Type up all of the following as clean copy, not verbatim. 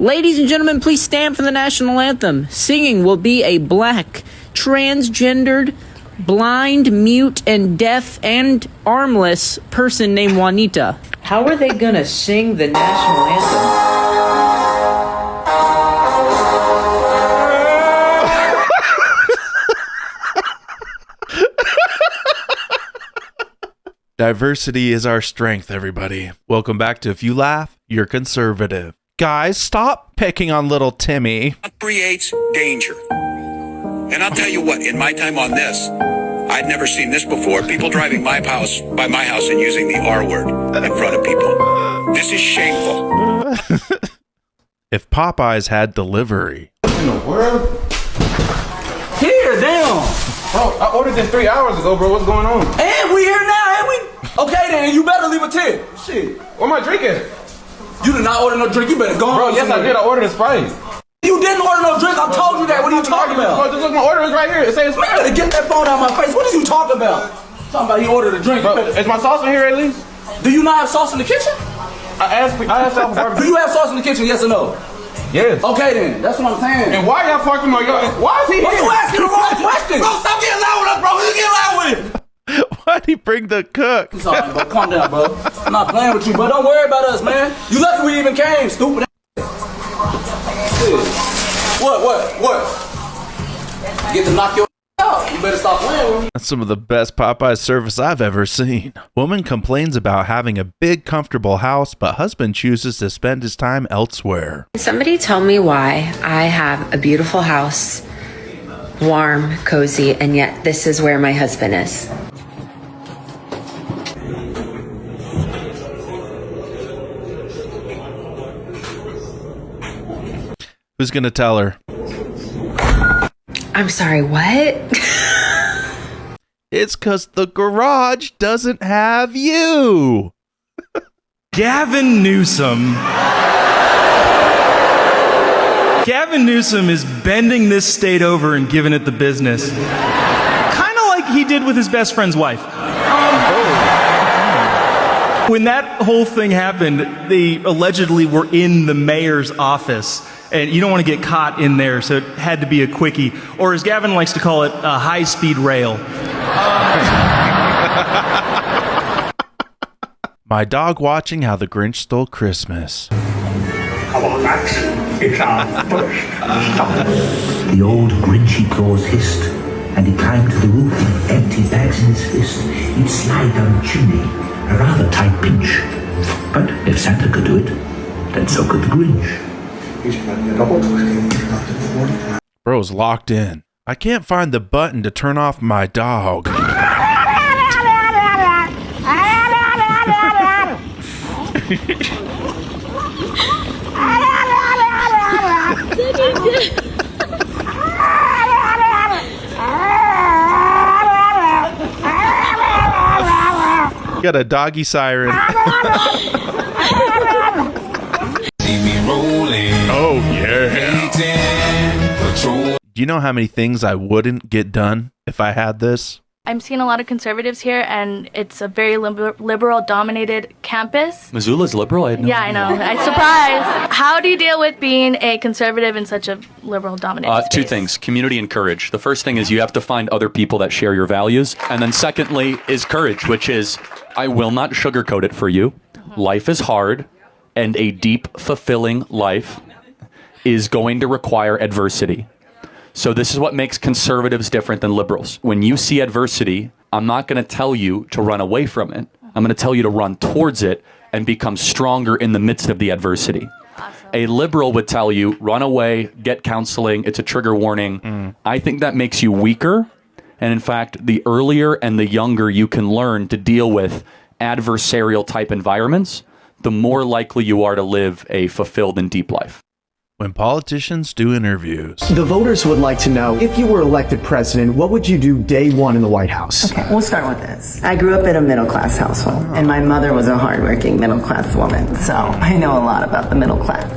Ladies and gentlemen, please stand for the national anthem. Singing will be a black, transgendered, blind, mute, and deaf, and armless person named Juanita. How are they gonna sing the national anthem? Diversity is our strength, everybody. Welcome back to If You Laugh, You're Conservative. Guys, stop picking on little Timmy. That creates danger. And I'll tell you what, in my time on this, I'd never seen this before. People driving by my house and using the R word in front of people. This is shameful. If Popeyes had delivery. What in the world? Here, damn. Bro, I ordered this 3 hours ago, bro. What's going on? And we here now, ain't we? Okay, then, you better leave a tip. Shit. Where my drink at? You did not order no drink. You better go on. Bro, yes, I did. I ordered a Sprite. You didn't order no drink. I told you that. What are you talking about? Bro, just look, my order is right here. It says Man, better get that phone out of my face. What are you talking about? Talking about he ordered a drink. Bro, is my sauce in here at least? Do you not have sauce in the kitchen? I asked for barbecue. Do you have sauce in the kitchen, yes or no? Yes. Okay, then. That's what I'm saying. And why y'all parking my yard? Why is he Bro, here? you asking the wrong question. Bro, stop getting loud with us, bro. You get loud with it. Why'd he bring the cook? It's all right, bro. Calm down, bro. I'm not playing with you, bro. Don't worry about us, man. You lucky we even came, stupid. What? Get to knock your out. You better stop playing with me. That's some of the best Popeyes service I've ever seen. Woman complains about having a big, comfortable house, but husband chooses to spend his time elsewhere. Somebody tell me why I have a beautiful house, warm, cozy, and yet this is where my husband is. Who's gonna tell her? I'm sorry, what? It's 'cause the garage doesn't have you. Gavin Newsom. Gavin Newsom is bending this state over and giving it the business. Kind of like he did with his best friend's wife. When that whole thing happened, they allegedly were in the mayor's office. And you don't want to get caught in there, so it had to be a quickie. Or as Gavin likes to call it, a high-speed rail. My dog watching how the Grinch stole Christmas. Our action is our first stop. The old Grinchy claws hissed, and he climbed to the roof with empty bags in his fist. He'd slide down the chimney, a rather tight pinch. But if Santa could do it, then so could the Grinch. Bro's locked in. I can't find the button to turn off my dog. Got a doggy siren. Oh yeah. Do you know how many things I wouldn't get done if I had this? I'm seeing a lot of conservatives here, and it's a very liberal-dominated campus. Missoula's liberal? Yeah, I know. I'm surprised. How do you deal with being a conservative in such a liberal-dominated space? Two things, community and courage. The first thing is you have to find other people that share your values. And then secondly is courage, which is, I will not sugarcoat it for you. Mm-hmm. Life is hard, and a deep, fulfilling life is going to require adversity. So this is what makes conservatives different than liberals. When you see adversity, I'm not going to tell you to run away from it. I'm going to tell you to run towards it and become stronger in the midst of the adversity. Awesome. A liberal would tell you, run away, get counseling, it's a trigger warning. I think that makes you weaker. And in fact, the earlier and the younger you can learn to deal with adversarial type environments, the more likely you are to live a fulfilled and deep life. When politicians do interviews. The voters would like to know, if you were elected president, what would you do day one in the White House? Okay, we'll start with this. I grew up in a middle-class household, and my mother was a hardworking middle-class woman, so I know a lot about the middle class.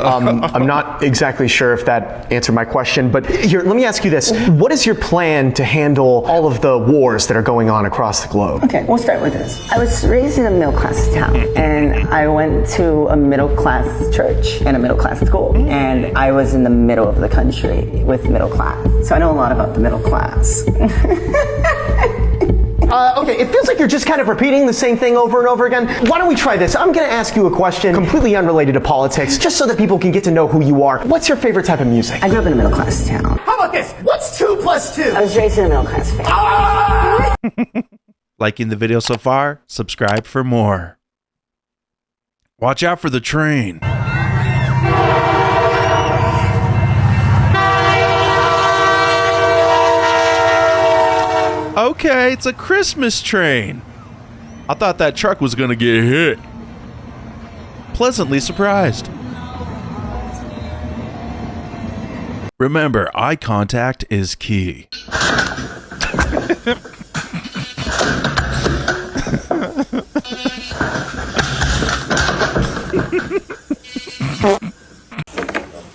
I'm not exactly sure if that answered my question, but here, let me ask you this. What is your plan to handle all of the wars that are going on across the globe? Okay, we'll start with this. I was raised in a middle-class town, and I went to a middle-class church and a middle-class school, and I was in the middle of the country with middle class. So I know a lot about the middle class. Okay, it feels like you're just kind of repeating the same thing over and over again. Why don't we try this? I'm going to ask you a question completely unrelated to politics, just so that people can get to know who you are. What's your favorite type of music? I grew up in a middle-class town. How about this? What's 2 + 2? I was raised in a middle-class family. Liking the video so far? Subscribe for more. Watch out for the train. Okay, it's a Christmas train. I thought that truck was gonna get hit. Pleasantly surprised. Remember, eye contact is key.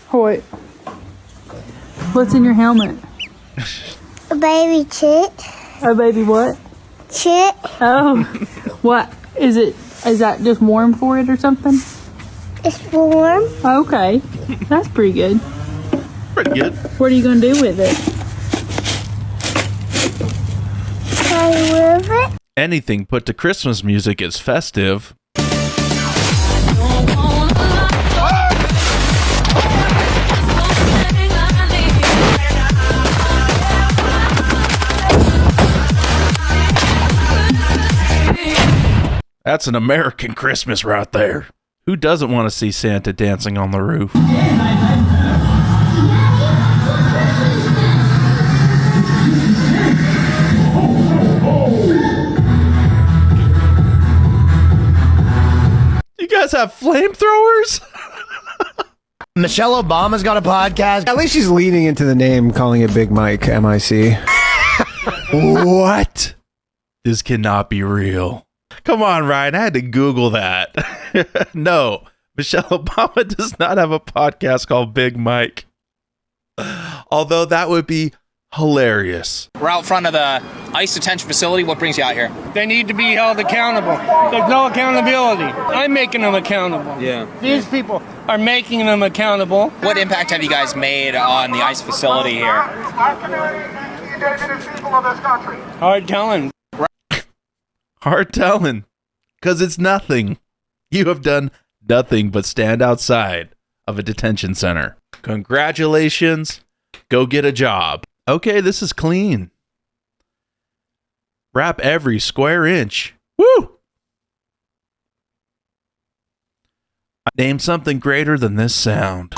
Hoyt, what's in your helmet? A baby chick. A baby what? Chick. Oh, what is it? Is that just warm for it or something? It's warm. Okay, that's pretty good. Pretty good. What are you gonna do with it? Play with it. Anything put to Christmas music is festive. That's an American Christmas right there. Who doesn't want to see Santa dancing on the roof? You guys have flamethrowers? Michelle Obama's got a podcast. At least she's leaning into the name, calling it Big Mike, M-I-C. What? This cannot be real. Come on, Ryan. I had to Google that. No, Michelle Obama does not have a podcast called Big Mike. Although that would be hilarious. We're out front of the ICE detention facility. What brings you out here? They need to be held accountable. There's no accountability. I'm making them accountable. Yeah. These people are making them accountable. What impact have you guys made on the ICE facility here? Hard telling. Hard telling. Because it's nothing. You have done nothing but stand outside of a detention center. Congratulations. Go get a job. Okay, this is clean. Wrap every square inch. Woo! Name something greater than this sound.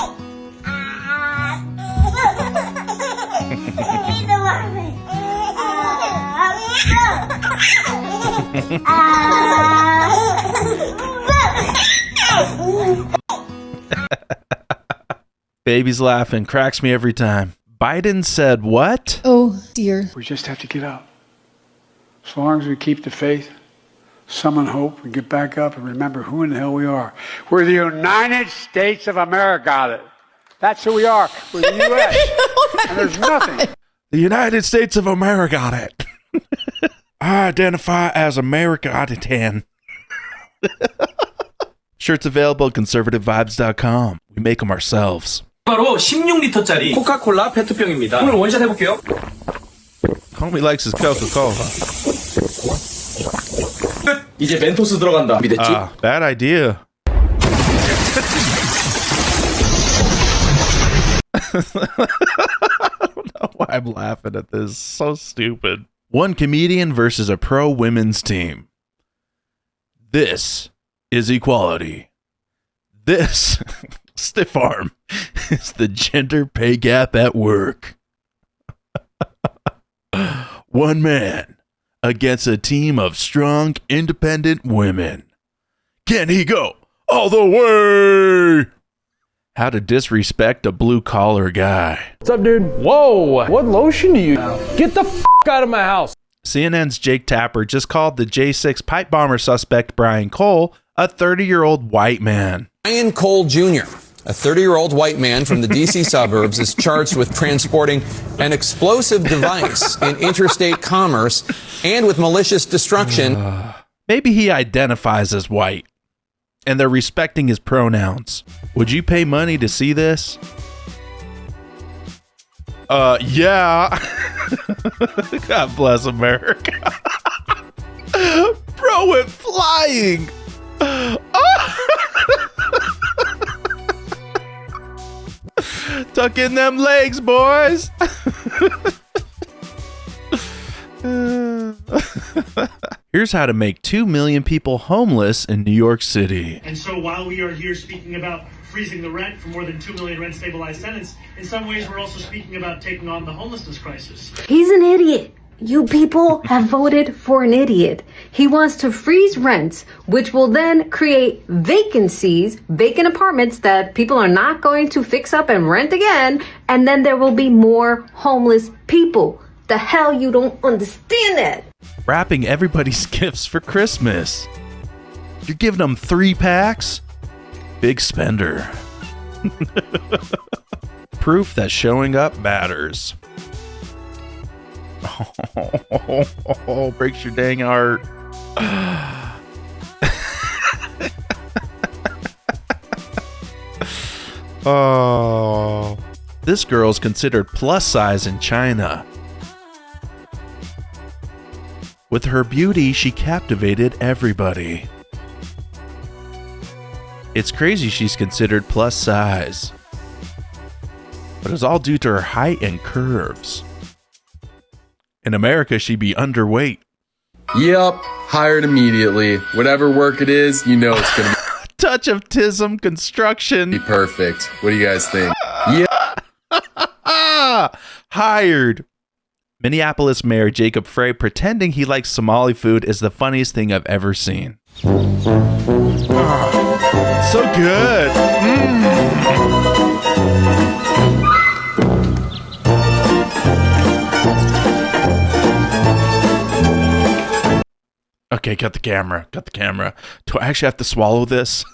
Baby's laughing, cracks me every time. Biden said what? Oh, dear. We just have to get up. As long as we keep the faith, summon hope, and get back up and remember who in the hell we are. We're the United States of America. That's who we are. We're the U.S. And there's nothing. The United States of America. I identify as American. Shirts available at conservativevibes.com. We make them ourselves. 바로 16리터짜리 코카콜라 페트병입니다. 오늘 원샷 해볼게요. Homie likes his Coca-Cola. 이제 멘토스 들어간다. 믿었지? Bad idea. I don't know why I'm laughing at this. So stupid. One comedian versus a pro women's team. This is equality. This, stiff arm, is the gender pay gap at work. One man against a team of strong, independent women. Can he go all the way? How to disrespect a blue-collar guy. What's up, dude? Whoa, what lotion do you get the f*** out of my house? CNN's Jake Tapper just called the J6 pipe bomber suspect Brian Cole a 30-year-old white man. Brian Cole Jr., A 30-year-old white man from the D.C. suburbs is charged with transporting an explosive device in interstate commerce and with malicious destruction. Maybe he identifies as white, and they're respecting his pronouns. Would you pay money to see this? Yeah. God bless America. Bro went flying. Tuck in them legs, boys. Here's how to make 2 million people homeless in New York City. And so while we are here speaking about freezing the rent for more than 2 million rent-stabilized tenants, in some ways we're also speaking about taking on the homelessness crisis. He's an idiot. You people have voted for an idiot. He wants to freeze rents, which will then create vacancies, vacant apartments that people are not going to fix up and rent again, and then there will be more homeless people. The hell, you don't understand that. Wrapping everybody's gifts for Christmas. You're giving them 3 packs? Big spender. Proof that showing up matters. Oh, breaks your dang heart. Oh, this girl's considered plus size in China. With her beauty, she captivated everybody. It's crazy she's considered plus size, but it's all due to her height and curves. In America, she'd be underweight. Yep, hired immediately. Whatever work it is, you know it's gonna Touch of Tism construction. be perfect. What do you guys think? Yeah. Hired. Minneapolis Mayor Jacob Frey pretending he likes Somali food is the funniest thing I've ever seen. So good. Okay, cut the camera. Cut the camera. Do I actually have to swallow this?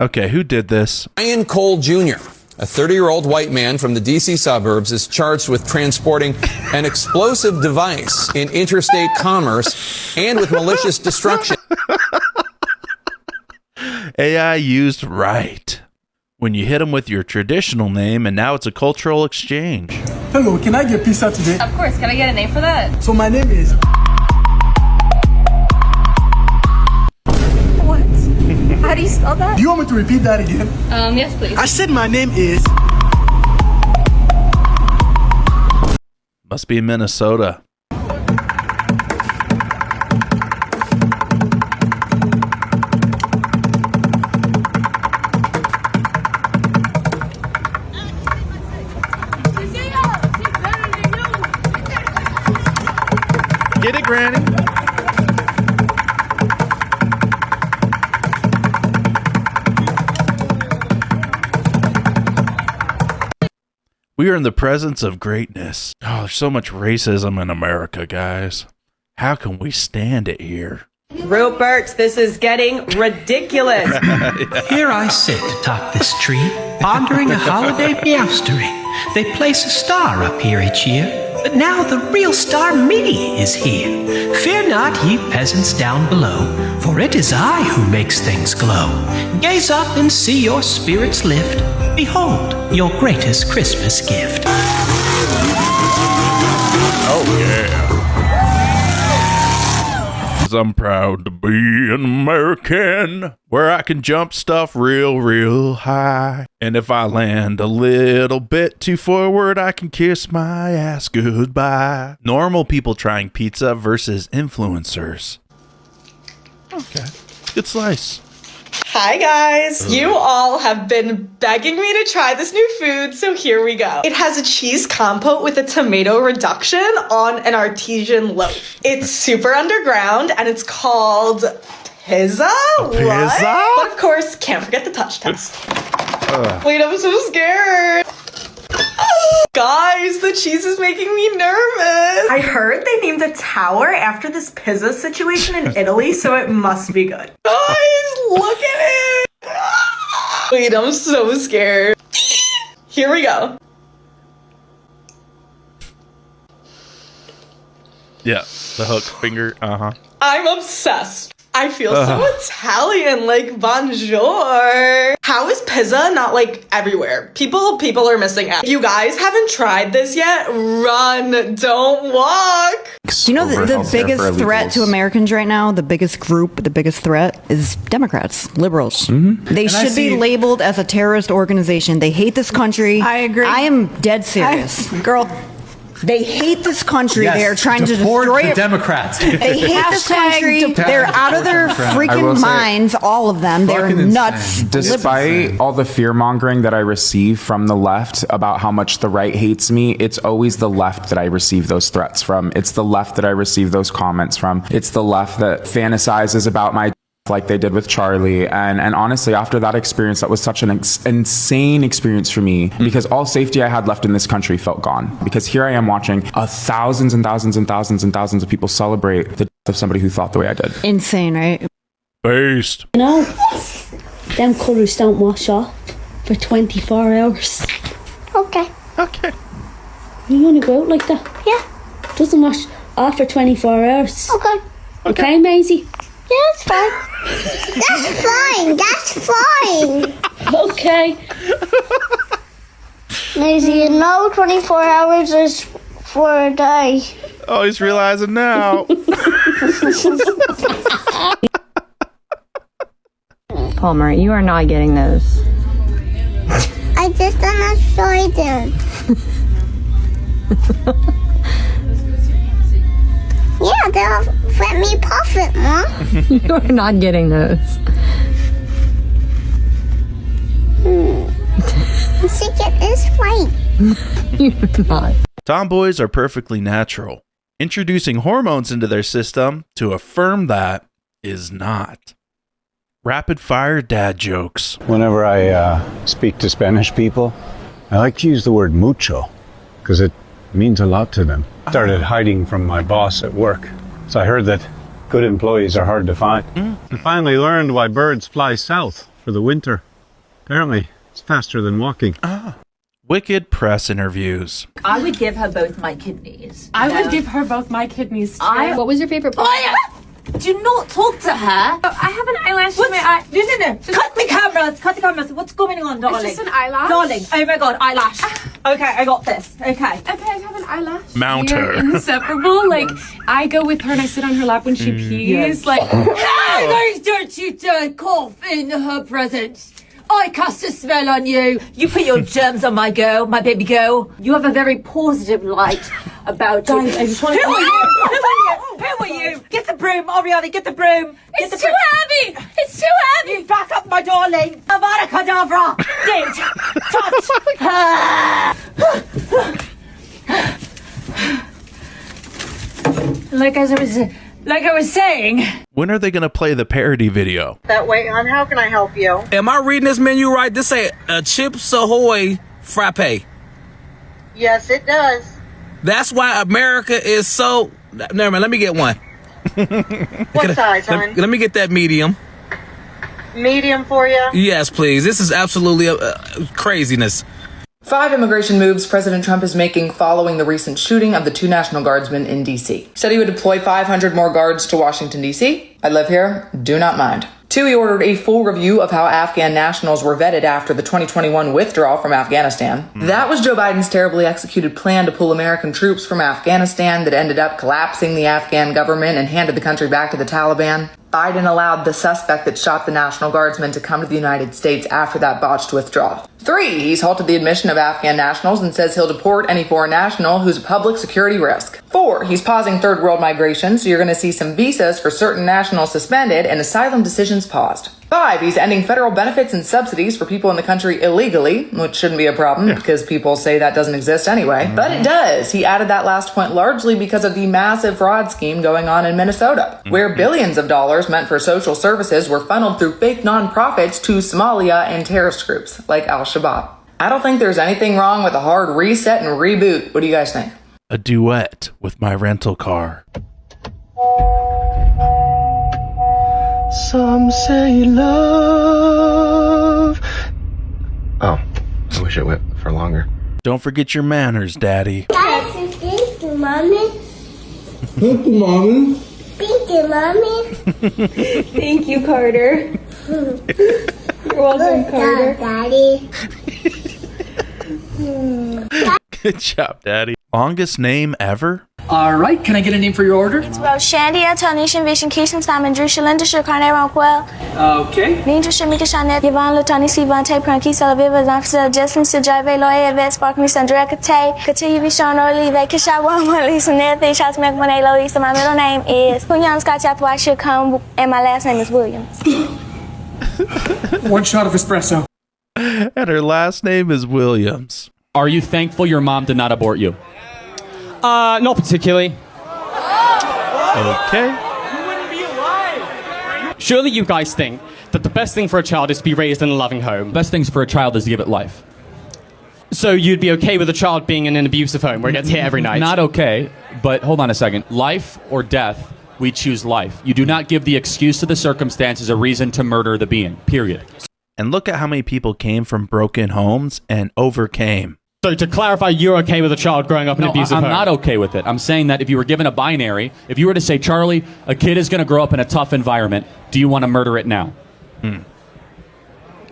Okay, who did this? Ryan Cole Jr., a 30-year-old white man from the D.C. suburbs, is charged with transporting an explosive device in interstate commerce and with malicious destruction. AI used right. When you hit them with your traditional name and now it's a cultural exchange. Hello, can I get pizza today? Of course, can I get a name for that? So my name is... What? How do you spell that? Do you want me to repeat that again? Yes, please. I said my name is... Must be in Minnesota. Get it, Granny? We are in the presence of greatness. Oh, there's so much racism in America, guys. How can we stand it here? Rupert, this is getting ridiculous. Here I sit atop this tree, pondering a holiday meowstery. They place a star up here each year, but now the real star me is here. Fear not, ye peasants down below, for it is I who makes things glow. Gaze up and see your spirits lift. Behold, your greatest Christmas gift. Oh, yeah. 'Cause I'm proud to be an American, where I can jump stuff real, real high. And if I land a little bit too forward, I can kiss my ass goodbye. Normal people trying pizza versus influencers. Okay. Good slice. Hi guys! You all have been begging me to try this new food, so here we go. It has a cheese compote with a tomato reduction on an artesian loaf. It's super underground and it's called pizza? Pizza? But of course, can't forget the touch test. Wait, I'm so scared. Guys, the cheese is making me nervous. I heard they named a tower after this pizza situation in Italy, so it must be good. Guys, look at it. Wait, I'm so scared. Here we go. Yeah, the hook finger. I'm obsessed. I feel so Italian, like bonjour. How is pizza not like everywhere? People are missing out. If you guys haven't tried this yet, run, don't walk. You know, the biggest threat to Americans right now, the biggest group, the biggest threat is Democrats, liberals. They should be labeled as a terrorist organization. They hate this country. I agree. I am dead serious. Girl, they hate this country. Yes, they are trying to deport destroy the it. Democrats. They hate this country. They're out of their freaking minds, all of them. They're nuts. Despite all the fear-mongering that I receive from the left about how much the right hates me, it's always the left that I receive those threats from. It's the left that I receive those comments from. It's the left that fantasizes about my like they did with Charlie. And honestly, after that experience, that was such an insane experience for me, because all safety I had left in this country felt gone. Because here I am watching thousands and thousands and thousands and thousands of people celebrate the death of somebody who thought the way I did. Insane, right? Based. You know, them colours don't wash off for 24 hours. Okay. Okay. You want to go out like that? Yeah. Doesn't wash off for 24 hours. Okay. Okay, Maisie? Yeah, that's fine. That's fine. Okay. Maisie, you know 24 hours is for a day. Oh, he's realizing now. Palmer, you are not getting those. I just understood them. Yeah, they'll let me puff it, Mom. You are not getting those. The secret is right. You're not. Tomboys are perfectly natural. Introducing hormones into their system to affirm that is not. Rapid fire dad jokes. Whenever I speak to Spanish people, I like to use the word mucho because it means a lot to them. Started hiding from my boss at work, so I heard that good employees are hard to find. I finally learned why birds fly south for the winter. Apparently, it's faster than walking. Wicked press interviews. I would give her both my kidneys. I would give her both my kidneys too. What was your favorite part? Do not talk to her. I have an eyelash in my eye. No. Cut the cameras. Cut the cameras. What's going on, darling? It's just an eyelash. Darling. Oh my god, eyelash. Okay, I got this. Okay, I have an eyelash. Mount her. We're inseparable. Like, I go with her and I sit on her lap when she pees. Yes. Like, don't you dare cough in her presence. I cast a spell on you. You put your germs on my girl, my baby girl. You have a very positive light about you. Guys, I just want to... Who are you? Get the broom, Ariana, get the broom. It's too heavy. It's too heavy. You back up, my darling. Avada Kedavra. Don't touch her. Like I was saying. When are they going to play the parody video? That way, hon, how can I help you? Am I reading this menu right? This say a Chips Ahoy frappe. Yes, it does. That's why America is so... Never mind, let me get one. What size, hon? Let me get that medium. Medium for you? Yes, please. This is absolutely craziness. 5 immigration moves President Trump is making following the recent shooting of the 2 National Guardsmen in D.C. Said he would deploy 500 more guards to Washington, D.C. I live here, do not mind. 2, he ordered a full review of how Afghan nationals were vetted after the 2021 withdrawal from Afghanistan. That was Joe Biden's terribly executed plan to pull American troops from Afghanistan that ended up collapsing the Afghan government and handed the country back to the Taliban. Biden allowed the suspect that shot the National Guardsmen to come to the United States after that botched withdrawal. 3, he's halted the admission of Afghan nationals and says he'll deport any foreign national who's a public security risk. 4, he's pausing third world migration, so you're going to see some visas for certain nationals suspended and asylum decisions paused. 5, he's ending federal benefits and subsidies for people in the country illegally, which shouldn't be a problem because people say that doesn't exist anyway. But it does. He added that last point largely because of the massive fraud scheme going on in Minnesota, where billions of dollars meant for social services were funneled through fake nonprofits to Somalia and terrorist groups like Al-Shabaab. I don't think there's anything wrong with a hard reset and reboot. What do you guys think? A duet with my rental car. Some say love wish it went for longer. Don't forget your manners, Daddy. Thank you, Mommy. Thank you, Mommy. Thank you, Mommy. Thank you, Carter. You're welcome, Carter. Daddy. Good job, Daddy. Longest name ever? All right, can I get a name for your order? Shandy, Antonician, Vision, Keishan, Simon, Drew, Shalinda, Shukane, Ronquell. Okay. Ninja, Shamika, Shanet, Yvonne, Lutani, Sivan, Tape, Cranky, Salaviva, Zanfsa, Jesslyn, Sijave, Loya, Vet, Sparkly, Sandra, Kate, Continue, Vishon, Orly, Vakisha, One, Lisa, Nathan, Shots, Mekmane, Lisa. My middle name is Punyan Scott Chathwa, should come, and my last name is Williams. One shot of espresso. And her last name is Williams. Are you thankful your mom did not abort you? Not particularly. Okay. You wouldn't be alive. Surely you guys think that the best thing for a child is to be raised in a loving home. Best things for a child is to give it life. So you'd be okay with a child being in an abusive home where it gets hit every night? Not okay, but hold on a second. Life or death, we choose life. You do not give the excuse to the circumstances a reason to murder the being, period. And look at how many people came from broken homes and overcame. So to clarify, you're okay with a child growing up in an abusive home? I'm not okay with it. I'm saying that if you were given a binary, if you were to say, Charlie, a kid is going to grow up in a tough environment, do you want to murder it now?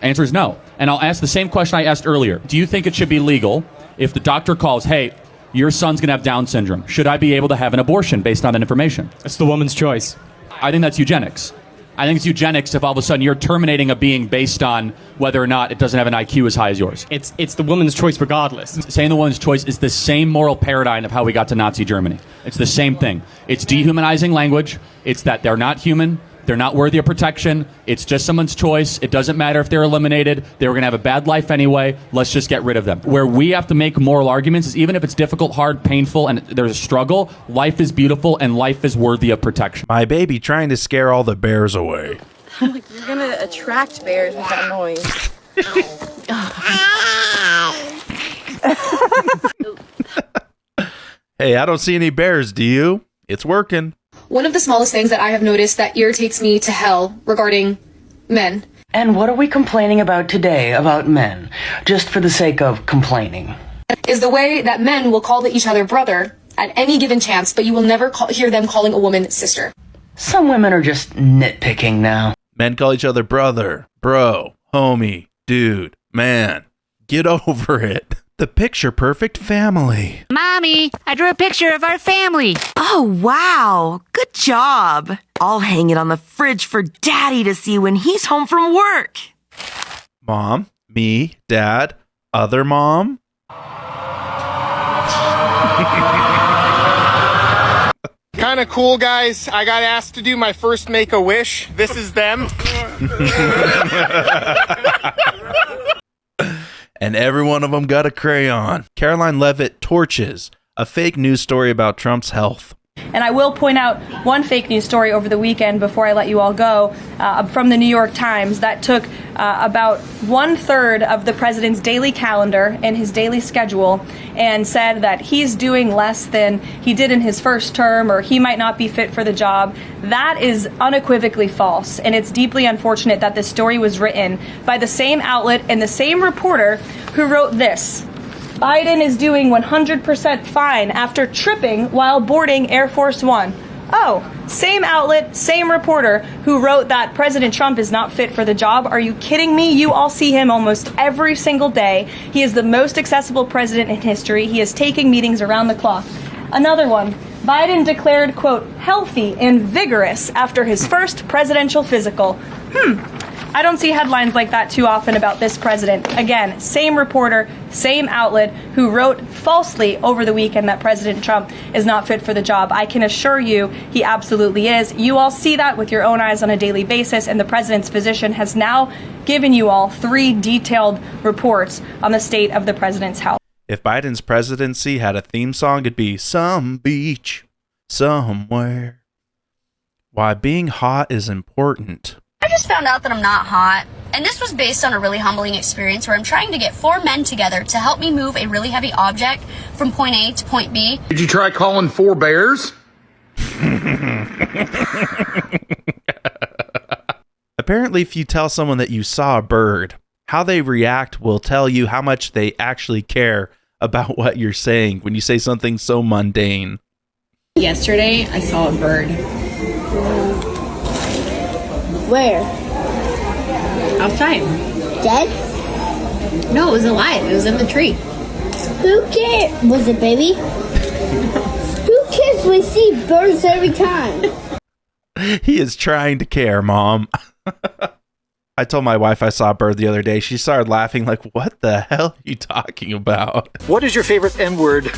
Answer is no. And I'll ask the same question I asked earlier. Do you think it should be legal if the doctor calls, hey, your son's going to have Down syndrome? Should I be able to have an abortion based on that information? It's the woman's choice. I think that's eugenics. I think it's eugenics if all of a sudden you're terminating a being based on whether or not it doesn't have an IQ as high as yours. It's the woman's choice regardless. Saying the woman's choice is the same moral paradigm of how we got to Nazi Germany. It's the same thing. It's dehumanizing language. It's that they're not human. They're not worthy of protection. It's just someone's choice. It doesn't matter if they're eliminated. They were going to have a bad life anyway. Let's just get rid of them. Where we have to make moral arguments is even if it's difficult, hard, painful, and there's a struggle, life is beautiful and life is worthy of protection. My baby trying to scare all the bears away. You're gonna attract bears with that noise. Hey, I don't see any bears, do you? It's working. One of the smallest things that I have noticed that irritates me to hell regarding men. And what are we complaining about today about men? Just for the sake of complaining. Is the way that men will call each other brother at any given chance, but you will never hear them calling a woman sister. Some women are just nitpicking now. Men call each other brother, bro, homie, dude, man. Get over it. The picture perfect family. Mommy, I drew a picture of our family. Oh, wow. Good job. I'll hang it on the fridge for Daddy to see when he's home from work. Mom, me, Dad, other mom. Kind of cool, guys. I got asked to do my first Make-A-Wish. This is them. And every one of them got a crayon. Caroline Levitt torches a fake news story about Trump's health. And I will point out one fake news story over the weekend before I let you all go from the New York Times that took about 1/3 of the president's daily calendar and his daily schedule and said that he's doing less than he did in his first term or he might not be fit for the job. That is unequivocally false, and it's deeply unfortunate that this story was written by the same outlet and the same reporter who wrote this. Biden is doing 100% fine after tripping while boarding Air Force One. Oh, same outlet, same reporter who wrote that President Trump is not fit for the job. Are you kidding me? You all see him almost every single day. He is the most accessible president in history. He is taking meetings around the clock. Another one. Biden declared, quote, healthy and vigorous after his first presidential physical. I don't see headlines like that too often about this president. Again, same reporter, same outlet who wrote falsely over the weekend that President Trump is not fit for the job. I can assure you he absolutely is. You all see that with your own eyes on a daily basis, and the president's physician has now given you all 3 detailed reports on the state of the president's health. If Biden's presidency had a theme song, it'd be Some Beach, Somewhere. Why being hot is important. I just found out that I'm not hot, and this was based on a really humbling experience where I'm trying to get 4 men together to help me move a really heavy object from point A to point B. Did you try calling 4 bears? Apparently, if you tell someone that you saw a bird, How they react will tell you how much they actually care about what you're saying when you say something so mundane. Yesterday, I saw a bird. Where? Outside. Dead? No, it was alive. It was in the tree. Who cares? Was it baby? Who cares? We see birds every time. He is trying to care, Mom. I told my wife I saw a bird the other day. She started laughing like, what the hell are you talking about? What is your favorite N-word?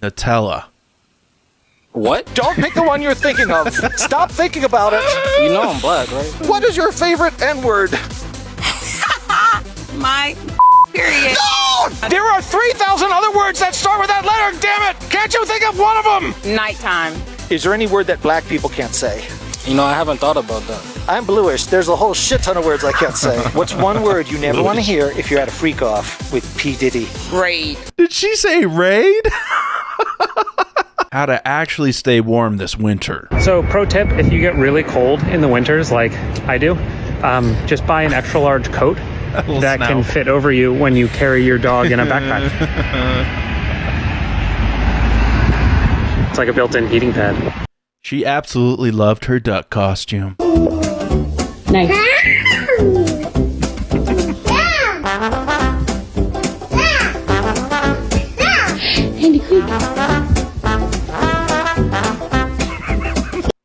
Nutella. What? Don't pick the one you're thinking of. Stop thinking about it. You know I'm black, right? What is your favorite N-word? My period. No! There are 3,000 other words that start with that letter, damn it! Can't you think of one of them? Nighttime. Is there any word that black people can't say? You know, I haven't thought about that. I'm bluish. There's a whole shit ton of words I can't say. What's one word you never want to hear if you're at a freak off with P. Diddy? Raid. Did she say raid? How to actually stay warm this winter. So pro tip, if you get really cold in the winters like I do, just buy an extra large coat that can fit over you when you carry your dog in a backpack. It's like a built-in heating pad. She absolutely loved her duck costume. Nice. Handy quick.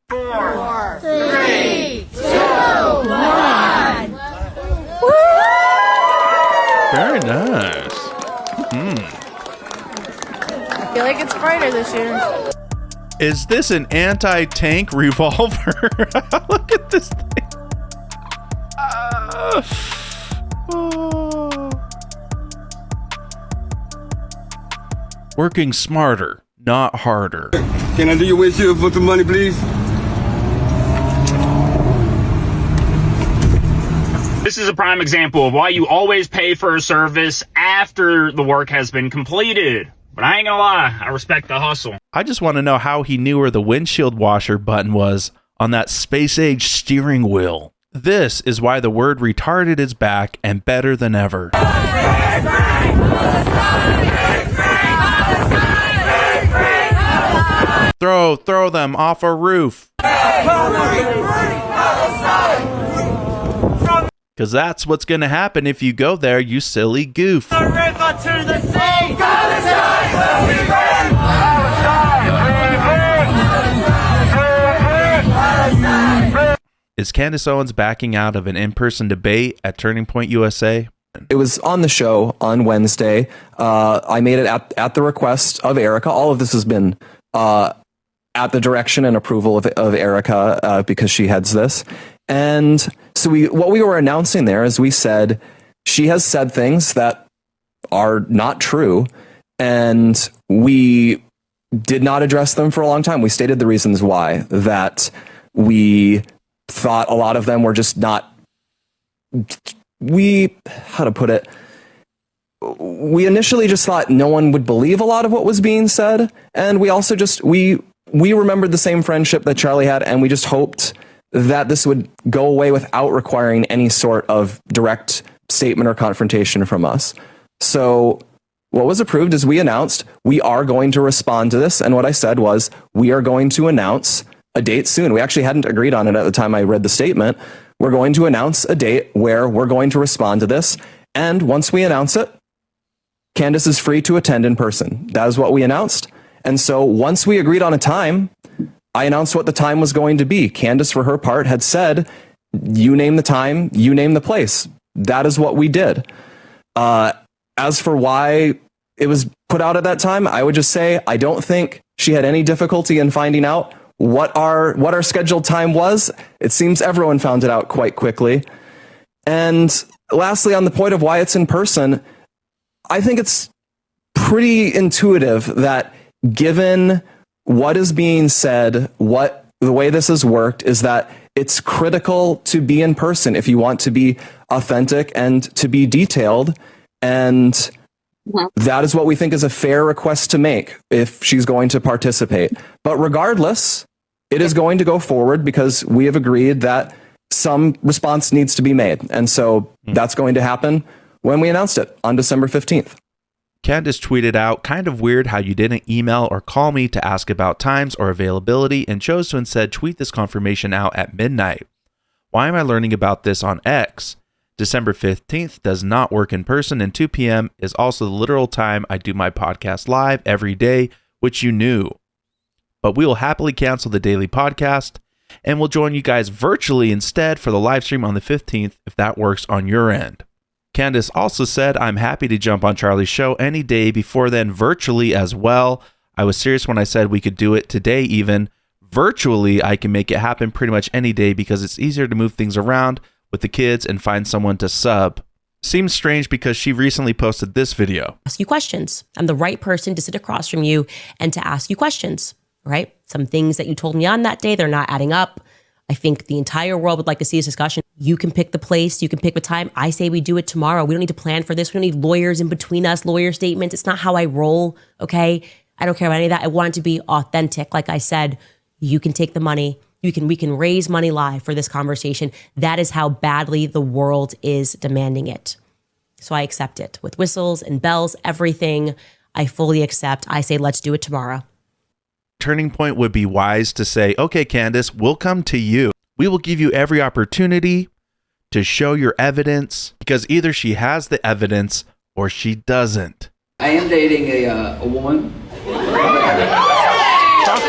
4, 3, 2, 1. Very nice. I feel like it's brighter this year. Is this an anti-tank revolver? Look at this thing. Working smarter, not harder. Can I do your windshield for some money, please? This is a prime example of why you always pay for a service after the work has been completed. But I ain't gonna lie, I respect the hustle. I just want to know how he knew where the windshield washer button was on that space-age steering wheel. This is why the word retarded is back and better than ever. Throw them off a roof. Because that's what's going to happen if you go there, you silly goof. The river to the sea. Is Candace Owens backing out of an in-person debate at Turning Point USA? It was on the show on Wednesday. I made it at the request of Erica. All of this has been at the direction and approval of Erica because she heads this. And so what we were announcing there is we said she has said things that are not true, and we did not address them for a long time. We stated the reasons why, that we thought a lot of them were just not, how to put it, we initially just thought no one would believe a lot of what was being said, and we also just, we remembered the same friendship that Charlie had, and we just hoped that this would go away without requiring any sort of direct statement or confrontation from us. So what was approved is we announced we are going to respond to this, and what I said was we are going to announce a date soon. We actually hadn't agreed on it at the time I read the statement. We're going to announce a date where we're going to respond to this, and once we announce it, Candace is free to attend in person. That is what we announced. And so once we agreed on a time, I announced what the time was going to be. Candace, for her part, had said, you name the time, you name the place. That is what we did. As for why it was put out at that time, I would just say I don't think she had any difficulty in finding out what our scheduled time was. It seems everyone found it out quite quickly. And lastly, on the point of why it's in person, I think it's pretty intuitive that given what is being said, the way this has worked is that it's critical to be in person if you want to be authentic and to be detailed. And that is what we think is a fair request to make if she's going to participate. But regardless, it is going to go forward because we have agreed that some response needs to be made. And so that's going to happen when we announced it on December 15th. Candace tweeted out, "Kind of weird how you didn't email or call me to ask about times or availability and chose to instead tweet this confirmation out at midnight. Why am I learning about this on X? December 15th does not work in person, and 2 p.m. is also the literal time I do my podcast live every day, which you knew. But we will happily cancel the daily podcast and we'll join you guys virtually instead for the live stream on the 15th if that works on your end." Candace also said, "I'm happy to jump on Charlie's show any day before then virtually as well. I was serious when I said we could do it today even. Virtually, I can make it happen pretty much any day because it's easier to move things around with the kids and find someone to sub." Seems strange because she recently posted this video. Ask you questions. I'm the right person to sit across from you and to ask you questions, right? Some things that you told me on that day, they're not adding up. I think the entire world would like to see this discussion. You can pick the place, you can pick the time. I say we do it tomorrow. We don't need to plan for this. We don't need lawyers in between us, lawyer statements. It's not how I roll, okay? I don't care about any of that. I want it to be authentic. Like I said, you can take the money. We can raise money live for this conversation. That is how badly the world is demanding it. So I accept it with whistles and bells, everything. I fully accept. I say, let's do it tomorrow. Turning Point would be wise to say, "Okay, Candace, we'll come to you. We will give you every opportunity to show your evidence because either she has the evidence or she doesn't." I am dating a woman.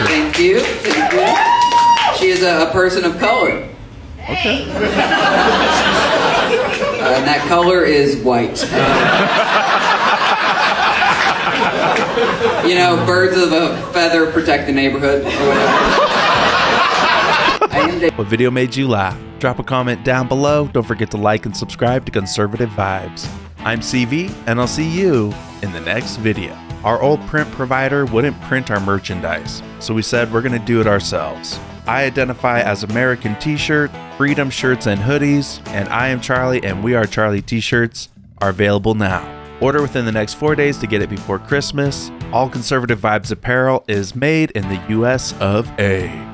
Thank you. Thank you. She is a person of color. Okay. And that color is white. You know, birds of a feather protect the neighborhood or whatever. What video made you laugh? Drop a comment down below. Don't forget to like and subscribe to Conservative Vibes. I'm CV, and I'll see you in the next video. Our old print provider wouldn't print our merchandise, so we said we're going to do it ourselves. I identify as American T-shirt, Freedom shirts and hoodies, and I Am Charlie and We Are Charlie t-shirts are available now. Order within the next 4 days to get it before Christmas. All Conservative Vibes apparel is made in the US of A.